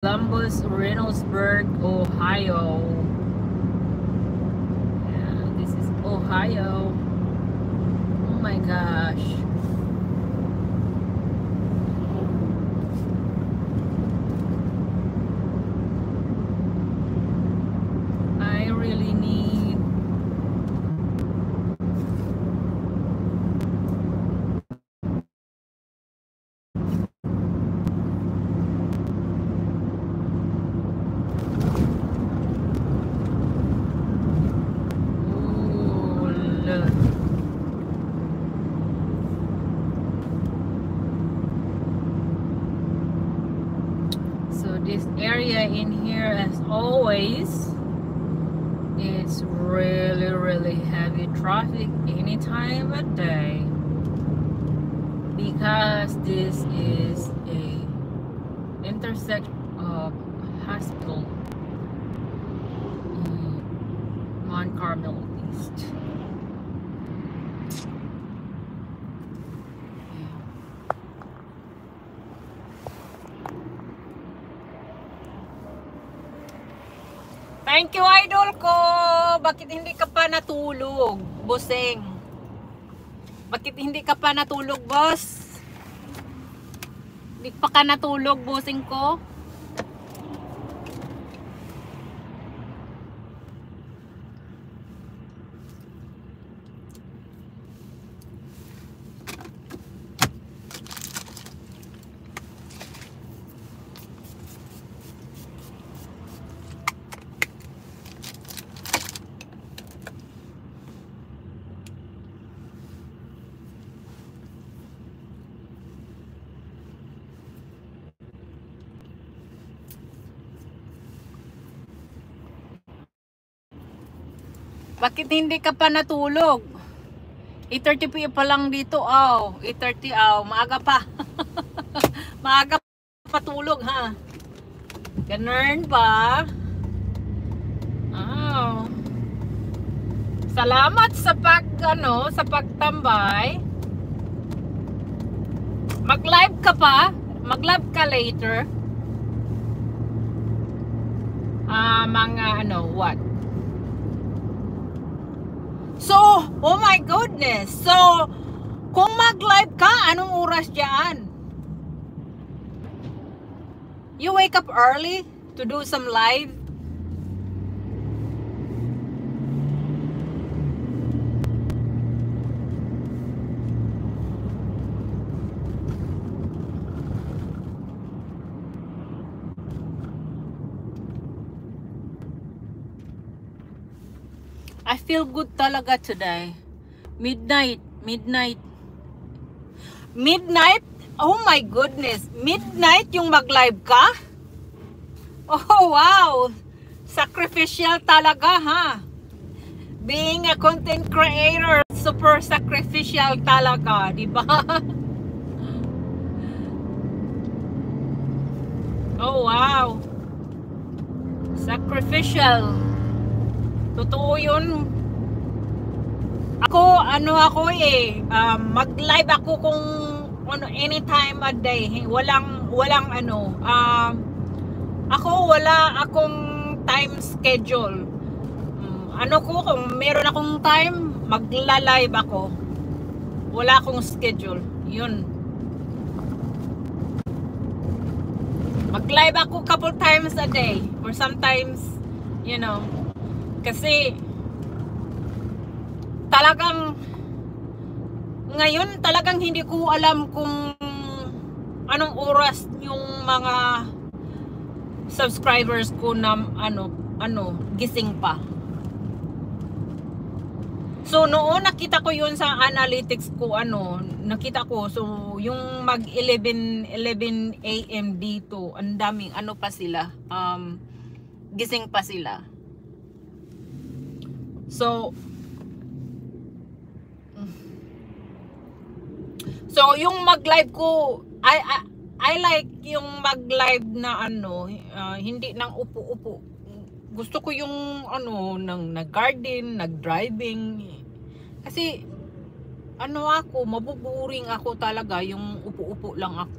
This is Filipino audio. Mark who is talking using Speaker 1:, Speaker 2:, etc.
Speaker 1: Columbus, Reynoldsburg, Ohio. Yeah, this is Ohio. Oh my gosh. I really need look. So this area in here, as always, it's really heavy traffic any time of day, because this is a intersection of hospital in Mount Carmel East. Thank you, idol ko. Bakit hindi ka pa natulog, bossing? Bakit hindi ka pa natulog, boss? Hindi pa ka natulog, bossing ko? Bakit hindi ka pa natulog? 8:30 pa lang dito. 8:30. Maaga pa. Maaga pa tulog, ha? Ganun ba? Salamat sa sa pagtambay. Mag-live ka pa? Mag-live ka later? What? So, oh my goodness. So, kung mag-live ka, anong oras dyan? You wake up early to do some live? I feel good talaga today. Midnight. Oh my goodness. Midnight yung mag-live ka? Oh wow. Sacrificial talaga, ha? Being a content creator, super sacrificial talaga, di ba? Oh wow. Sacrificial. Totoo yun. Mag-live ako kung anytime a day. Walang wala akong time schedule. Kung meron akong time, magla-live ako. Wala akong schedule. Yun. Mag-live ako couple times a day, or sometimes, kasi talagang hindi ko alam kung anong oras yung mga subscribers ko na gising pa. So noon nakita ko yun sa analytics ko, nakita ko, so yung mag 11 AM dito, ang daming pa sila, gising pa sila. So yung mag-live ko, I like yung mag-live na hindi nang upo-upo. Gusto ko yung nang nag-garden, nag-driving. Kasi mabuburing ako talaga yung upo-upo lang ako.